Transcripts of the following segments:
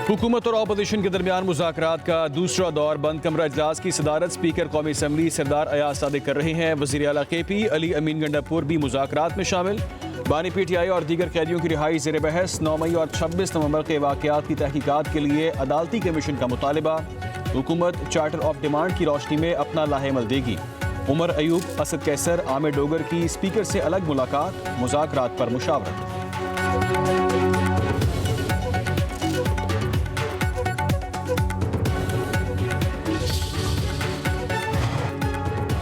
हुकूमत और अपोजिशन के दरमियान मुज़ाकरात का दूसरा दौर बंद कमरा इजलास की सदारत स्पीकर कौमी असम्बली सरदार अयाज सादिक कर रहे हैं। वज़ीर आला KP अली अमीन गंडापुर भी मुज़ाकरात में शामिल। बानी PTI और दीगर कैदियों की रिहाई ज़ेर बहस। 9 मई और 26 नवंबर के वाक़यात की तहकीकात के लिए अदालती कमीशन का मुतालबा। हुकूमत चार्टर ऑफ डिमांड की रोशनी में अपना लाहेमल देगी। उमर अयूब, असद कैसर, आमिर डोगर की स्पीकर से अलग मुलाकात, मुज़ाकरात पर मुशावरत।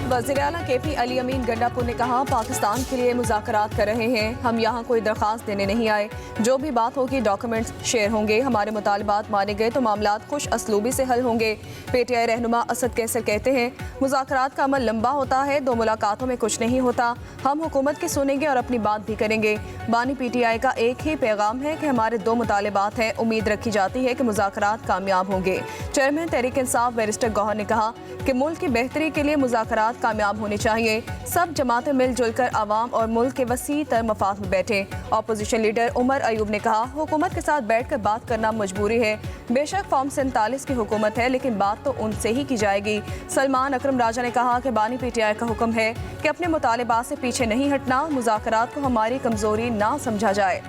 वज़ीर आला KP अली अमीन गंडापुर ने कहा, पाकिस्तान के लिए मुज़ाकरात कर रहे हैं, हम यहाँ कोई दरख्वास्त देने नहीं आए। जो भी बात होगी डॉक्यूमेंट्स शेयर होंगे, हमारे मुतालबात माने गए तो मामलात खुश असलूबी से हल होंगे। PTI रहनुमा असद कैसर कहते हैं, मुज़ाकरात का अमल लंबा होता है, 2 मुलाकातों में कुछ नहीं होता। हम हुकूमत की सुनेंगे और अपनी बात भी करेंगे। बानी PTI का एक ही पैगाम है कि हमारे 2 मुतालबात हैं, उम्मीद रखी जाती है कि मुज़ाकरात कामयाब होंगे। चेयरमैन तहरीक इंसाफ बैरिस्टर गौहर ने कहा कि मुल्क की बेहतरी के लिए मुज़ाकरात कामयाब होने चाहिए। सब जमातें मिलजुल कर आवाम और मुल्क के वसी तर मफाद में बैठे। अपोजिशन लीडर उमर अयूब ने कहा, हुकूमत के साथ बैठकर बात करना मजबूरी है। बेशक फॉर्म 47 की हुकूमत है, लेकिन बात तो उनसे ही की जाएगी। सलमान अकरम राजा ने कहा कि बानी PTI का हुक्म है कि अपने मुतालबात से पीछे नहीं हटना, मुज़ाकरात को हमारी कमजोरी ना समझा जाए।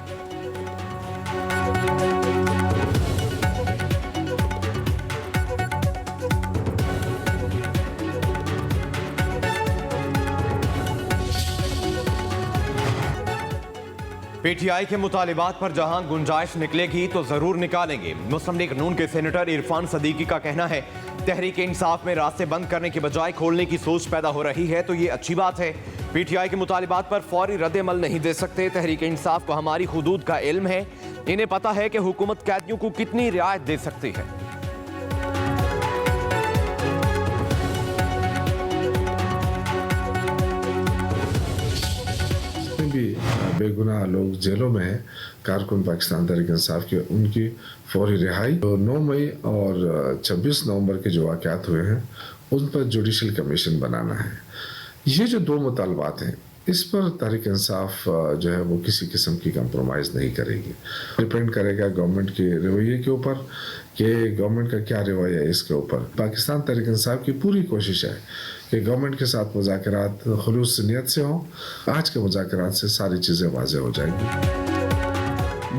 PTI के मुतालिबात पर जहां गुंजाइश निकलेगी तो जरूर निकालेंगे। मुस्लिम लीग नून के सेनेटर इरफान सदीकी का कहना है, तहरीक इंसाफ में रास्ते बंद करने की बजाय खोलने की सोच पैदा हो रही है, तो ये अच्छी बात है। PTI के मुतालिबात पर फौरी रद्द-ए-अमल नहीं दे सकते। तहरीक इंसाफ को हमारी हुदूद का इल्म है, इन्हें पता है कि हुकूमत कैदियों को कितनी रियायत दे सकती है। भी बेगुनाह लोग जेलों में हैं, कारकुन पाकिस्तान तहरीक इंसाफ के, उनकी फौरी रिहाई। तो 9 मई और 26 नवंबर के जो वाक़यात हुए हैं उन पर जुडिशल कमीशन बनाना है। ये जो 2 मुतालबात हैं, इस पर तहरीक इंसाफ जो है वो किसी किस्म की कंप्रोमाइज़ नहीं करेगी। डिपेंड करेगा गवर्नमेंट के रवैये के ऊपर कि गवर्नमेंट का क्या रवैया है इसके ऊपर। पाकिस्तान तहरीक इंसाफ की पूरी कोशिश है कि गवर्नमेंट के साथ मुज़ाकरात खुलूस नियत से हों। आज के मुज़ाकरात से सारी चीज़ें वाज़ेह हो जाएंगी।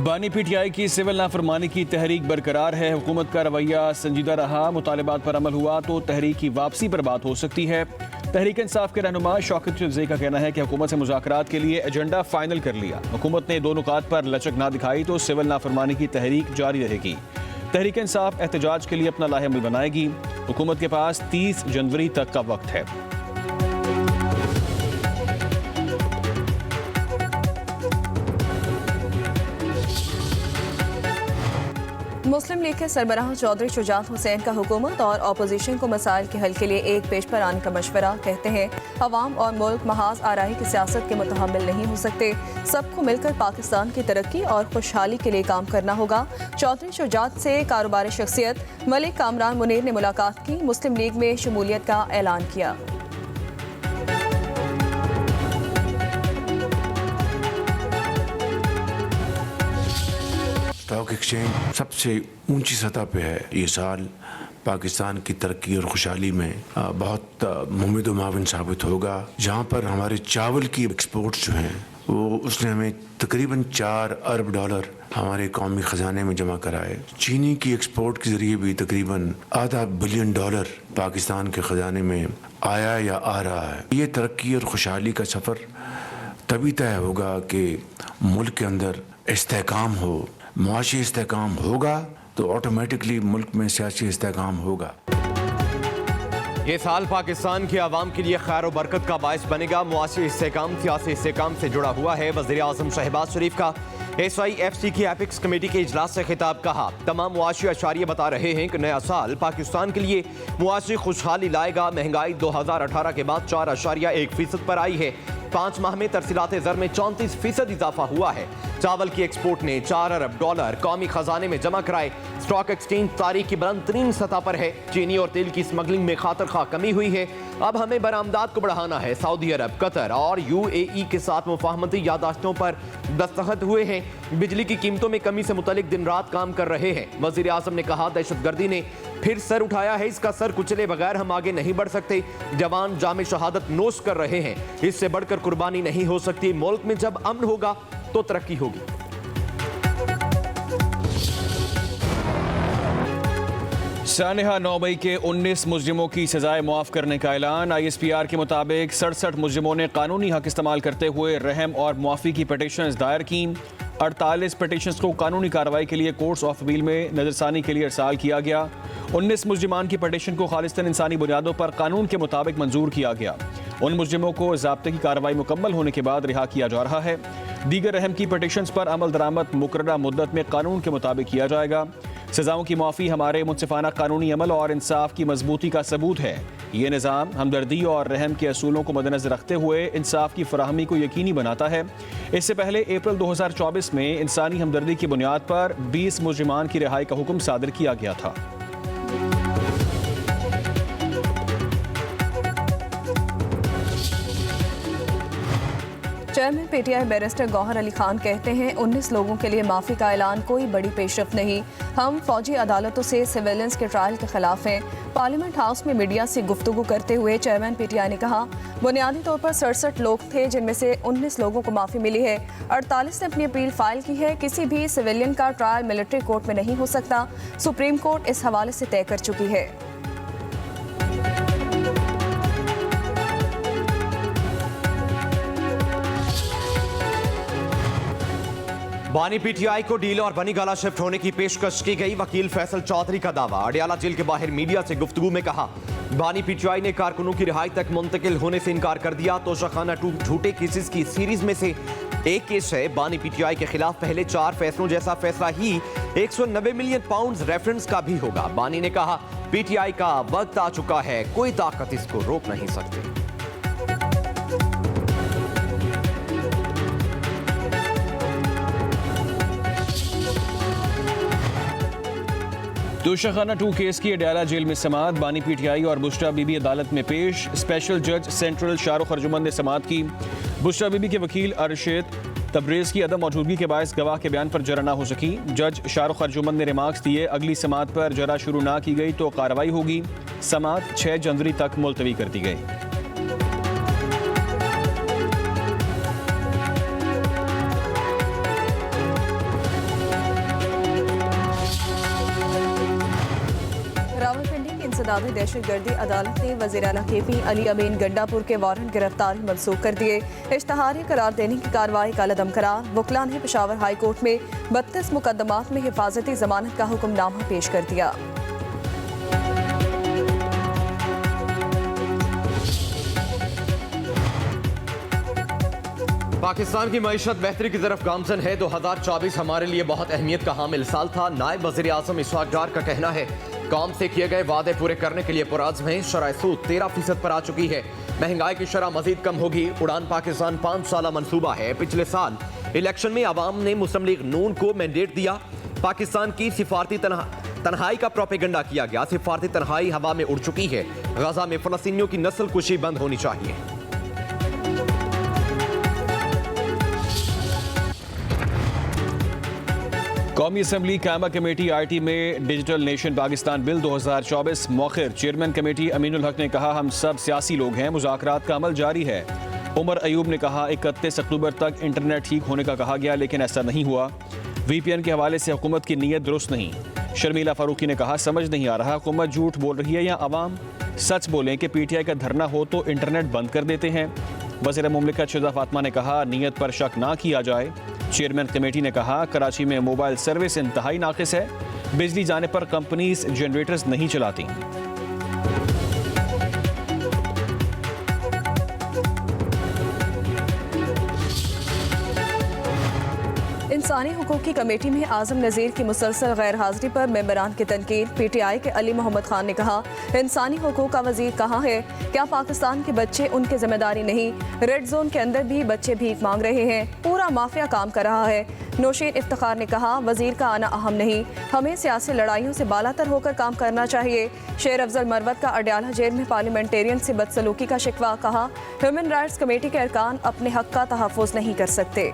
बानी PTI की सिविल नाफरमानी की तहरीक बरकरार है। हुकूमत का रवैया संजीदा रहा, मुतालिबात पर अमल हुआ तो तहरीक की वापसी पर बात हो सकती है। तहरीक इंसाफ के रहनुमा शौकत रिजवी का कहना है कि हुकूमत से मुज़ाकरात के लिए एजेंडा फाइनल कर लिया। हुकूमत ने 2 नुकात पर लचक ना दिखाई तो सिविल नाफरमानी की तहरीक जारी रहेगी। तहरीक इंसाफ एहतजाज के लिए अपना लाहेमल बनाएगी। हुकूमत के पास 30 जनवरी तक का वक्त है। मुस्लिम लीग के सरबराह चौधरी शुजात हुसैन का हुकूमत और अपोजिशन को मसाइल के हल के लिए एक पेश पर आने का मशवरा। कहते हैं, अवाम और मुल्क महाज आराही की सियासत के मुतहम्मिल नहीं हो सकते। सबको मिलकर पाकिस्तान की तरक्की और खुशहाली के लिए काम करना होगा। चौधरी शुजात से कारोबारी शख्सियत मलिक कामरान मुनीर ने मुलाकात की, मुस्लिम लीग में शमूलियत का ऐलान किया। स्टॉक एक्सचेंज सबसे ऊंची सतह पे है। ये साल पाकिस्तान की तरक्की और खुशहाली में बहुत मुमिद व माविन साबित होगा। जहाँ पर हमारे चावल की एक्सपोर्ट्स जो हैं वो उसने हमें तकरीबन $4 अरब हमारे कौमी ख़जाने में जमा कराए। चीनी की एक्सपोर्ट के ज़रिए भी तकरीबन $0.5 बिलियन पाकिस्तान के ख़जाने में आया या आ रहा है। ये तरक्की और खुशहाली का सफ़र तभी तय होगा कि मुल्क के अंदर इस्तेहकाम हो। मुआशी इस्तेहकाम होगा तो ऑटोमेटिकली मुल्क में सियासी इस्तेहकाम होगा। ये साल पाकिस्तान की आवाम के लिए खैर और बरकत का बायस बनेगा। मुआशी इस्तेहकाम सियासी इस्तेहकाम से जुड़ा हुआ है। वज़ीर आज़म शहबाज शरीफ का SIFC की एपिक्स कमेटी के इजलास से खिताब। कहा, तमाम मुआशी अशारिये बता रहे हैं कि नया साल पाकिस्तान के लिए मुआशी खुशहाली लाएगा। महंगाई 2018 के बाद 4.1% पर आई है। 5 माह में तरसीलात ज़र में 34% इजाफा हुआ है। चावल की एक्सपोर्ट ने $4 अरब कौमी खजाने में जमा कराए। स्टॉक एक्सचेंज तारीख की बुलंद तरीन सतह पर है। चीनी और तेल की स्मगलिंग में खातर कमी हुई है। अब हमें बरामदात को बढ़ाना है। सऊदी अरब, कतर और UAE के साथ मुफाहमती यादाश्तों पर दस्तखत हुए हैं। बिजली की कीमतों में कमी से मुतालिक दिन रात काम कर रहे हैं। वजीर आजम ने कहा, दहशतगर्दी ने फिर सर उठाया है, इसका सर कुचले बगैर हम आगे नहीं बढ़ सकते। जवान जामे शहादत नोश कर रहे हैं, इससे बढ़कर कुर्बानी नहीं हो सकती। मुल्क में जब अमन होगा तो तरक्की होगी। सानेहा 9 मई के 19 मुजरिमों की सजाएं मुआफ करने का ऐलान। ISPR के मुताबिक 67 मुजरिमों ने कानूनी हक इस्तेमाल करते हुए रहम और मुआफ़ी की पटिशन्स दायर की। 48 पटिशन्स को कानूनी कार्रवाई के लिए कोर्ट्स ऑफ अपील में नजरसानी के लिए इरसाल किया गया। 19 मुजरिमान की पटिशन को खालिस्तन इंसानी बुनियादों पर कानून के मुताबिक मंजूर किया गया। उन मुजरिमों को ज़ाब्ते की कार्रवाई मुकम्मल होने के बाद रिहा किया जा रहा है। दीगर रहम की पटिशन्स पर अमल दरामद मुकर्ररा मुद्दत में कानून के मुताबिक किया जाएगा। सजाओं की माफ़ी हमारे मुनसिफाना कानूनी अमल और इंसाफ की मजबूती का सबूत है। ये निज़ाम हमदर्दी और रहम के असूलों को मद्देनजर रखते हुए इंसाफ की फराहमी को यकीनी बनाता है। इससे पहले अप्रैल 2024 में इंसानी हमदर्दी की बुनियाद पर 20 मुजरिमान की रिहाई का हुक्म सादिर किया गया था। Chairman PTI barrister Gohar Ali Khan कहते हैं, 19 लोगों के लिए माफ़ी का ऐलान कोई बड़ी पेशरफ नहीं। हम फौजी अदालतों से सिविलियंस के ट्रायल के खिलाफ हैं। पार्लियामेंट हाउस में मीडिया से गुफ्तगू करते हुए चेयरमैन PTI ने कहा, बुनियादी तौर पर 67 लोग थे जिनमें से 19 लोगों को माफ़ी मिली है। 48 ने अपनी अपील फाइल की है। किसी भी सिविलियन का ट्रायल मिलिट्री कोर्ट में नहीं हो सकता। सुप्रीम कोर्ट इस हवाले से तय कर चुकी है। बानी PTI को डील और बनी गाला शिफ्ट होने की पेशकश की गई। वकील फैसल चौधरी का दावा। अडियाला जेल के बाहर मीडिया से गुफ्तगू में कहा, बानी PTI ने कारकुनों की रिहाई तक मुंतकिल होने से इनकार कर दिया। तोशाखाना 2 झूठे केसेस की सीरीज में से एक केस है। बानी PTI के खिलाफ पहले 4 फैसलों जैसा फैसला ही 190 मिलियन पाउंड रेफरेंस का भी होगा। बानी ने कहा, PTI का वक्त आ चुका है, कोई ताकत इसको रोक नहीं सकती। तोशाखाना 2 केस की अडियाला जेल में समाअत। बानी PTI और बुशरा बीबी अदालत में पेश। स्पेशल जज सेंट्रल शाहरुख अर्जुमंद ने समाअत की। बुशरा बीबी के वकील अरशद तब्रेज़ की अदम मौजूदगी के बायस गवाह के बयान पर जरा ना हो सकी। जज शाहरुख अर्जुमंद ने रिमार्क्स दिए, अगली समाअत पर जरा शुरू ना की गई तो कार्रवाई होगी। समाअत 6 जनवरी तक मुलतवी कर दी गई। इंसदादी दहशतगर्दी अदालत ने वज़ीर आला KP अली अमीन गंडापुर के वारंट गिरफ्तारी मनसूख कर दिए। इश्तहारी करार देने की कार्रवाई का लदम करार। वकला ने पेशावर हाई कोर्ट में 32 मुकदमात में हिफाजती जमानत का हुक्मनामा पेश कर दिया। पाकिस्तान की मईशत बेहतरी की तरफ गामजन है। 2024 हमारे लिए बहुत अहमियत का हामिल साल था। नायब वज़ीर आज़म इसहाक डार का कहना है, काम से किए गए वादे पूरे करने के लिए पुराज़्म हैं। शरह सूद 13% पर आ चुकी है। महंगाई की शरह मजीद कम होगी। उड़ान पाकिस्तान 5 साला मंसूबा है। पिछले साल इलेक्शन में अवाम ने मुस्लिम लीग नून को मैंडेट दिया। पाकिस्तान की सिफारती तन्हाई का प्रोपेगेंडा किया गया। सिफारती तन्हाई हवा में उड़ चुकी है। गजा में फलस्तीनियों की नस्ल कुशी बंद होनी चाहिए। कौमी असम्बली कायमा कमेटी IT में डिजिटल नेशन पाकिस्तान बिल 2024 मौखिर। चेयरमैन कमेटी अमीनुल हक ने कहा, हम सब सियासी लोग हैं, मुज़ाकरात का अमल जारी है। उमर अयूब ने कहा, 31 अक्टूबर तक इंटरनेट ठीक होने का कहा गया लेकिन ऐसा नहीं हुआ। VPN के हवाले से हुकूमत की नीयत दुरुस्त नहीं। शर्मिला फारूकी ने कहा, समझ नहीं आ रहा हुकूमत झूठ बोल रही है या अवाम सच बोलें कि PTI का धरना हो तो इंटरनेट बंद कर देते हैं। वज़ीर मुमलिकत शिजा फातिमा ने कहा, नीयत पर शक ना किया जाए। चेयरमैन कमेटी ने कहा, कराची में मोबाइल सर्विस इंतहाई नाकिस है। बिजली जाने पर कंपनीज जनरेटर्स नहीं चलाती। इंसानी हुकूक की कमेटी में आजम नज़ीर की मुसलसल गैर हाजिरी पर मेंबरान की तनकीद। PTI के अली मोहम्मद खान ने कहा, इंसानी हुकूक का वजीर कहाँ है? क्या पाकिस्तान के बच्चे उनकी जिम्मेदारी नहीं? रेड जोन के अंदर भी बच्चे भीख मांग रहे हैं, पूरा माफिया काम कर रहा है। नौशीन इफ्तिखार ने कहा, वजीर का आना अहम नहीं, हमें सियासी लड़ाइयों से बालातर होकर काम करना चाहिए। शेर अफजल मरवत का अडयाला जेल में पार्लियामेंटेरियन से बदसलूकी का शिकवा। कहा, ह्यूमन राइट्स कमेटी के अरकान अपने हक का तहफ़्फ़ुज़ नहीं कर सकते।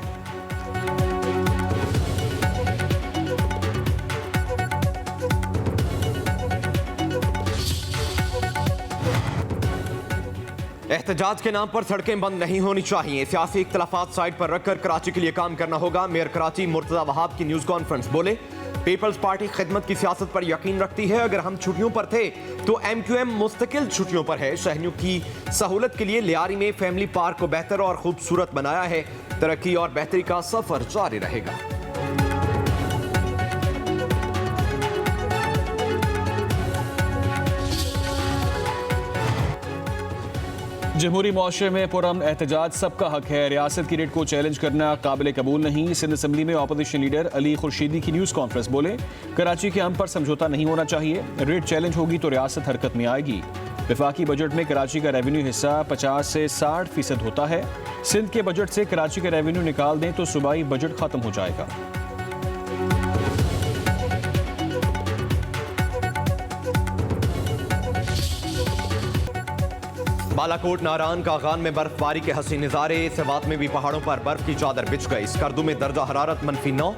एहतजाज के नाम पर सड़कें बंद नहीं होनी चाहिए। सियासी इख्तलाफात साइड पर रखकर कराची के लिए काम करना होगा। मेयर कराची मुर्तजा वहाब की न्यूज़ कॉन्फ्रेंस। बोले, पीपल्स पार्टी खिदमत की सियासत पर यकीन रखती है। अगर हम छुट्टियों पर थे तो MQM मुस्तकिल छुट्टियों पर है। शहरियों की सहूलत के लिए लियारी में फैमिली पार्क को बेहतर और खूबसूरत बनाया है। तरक्की और बेहतरी का सफर जारी रहेगा। जमहूरी मुआशरे में पुरअमन एहतजाज सबका हक है। रियासत की रेट को चैलेंज करना काबिल कबूल नहीं। सिंध असम्बली में अपोजिशन लीडर अली खुर्शीदी की न्यूज़ कॉन्फ्रेंस। बोले, कराची के अमन पर समझौता नहीं होना चाहिए। रेट चैलेंज होगी तो रियासत हरकत में आएगी। वफाकी बजट में कराची का रेवेन्यू हिस्सा 50 से 60% होता है। सिंध के बजट से कराची का रेवेन्यू निकाल दें तो सूबाई बजट खत्म हो जाएगा। बालाकोट नारायण कागान में बर्फबारी के हसीन नज़ारे। सिवात में भी पहाड़ों पर बर्फ की चादर बिछ गई। स्कर्दू में दर्जा हरारत -9,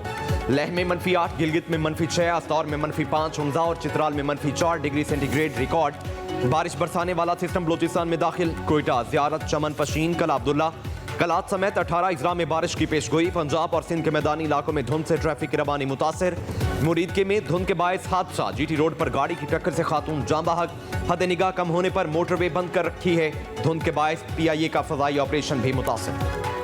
लेह में -8, गिलगित में -6, अस्तार में -5, हुंजा और चित्राल में -4 डिग्री सेंटीग्रेड रिकॉर्ड। बारिश बरसाने वाला सिस्टम बलोचिस्तान में दाखिल। कोयटा, ज़ियारत, चमन, पशीन, कला अब्दुल्ला, कलात समेत 18 अजला में बारिश की पेशगोई। पंजाब और सिंध के मैदानी इलाकों में धुंध से ट्रैफिक की रवानी मुतासिर। मुरीदके में धुंध के बायस हादसा। GT रोड पर गाड़ी की टक्कर से खातून जाँ बहक। हद निगाह कम होने पर मोटरवे बंद कर रखी है। धुंध के बायस PIA का फजाई ऑपरेशन भी मुतासिर।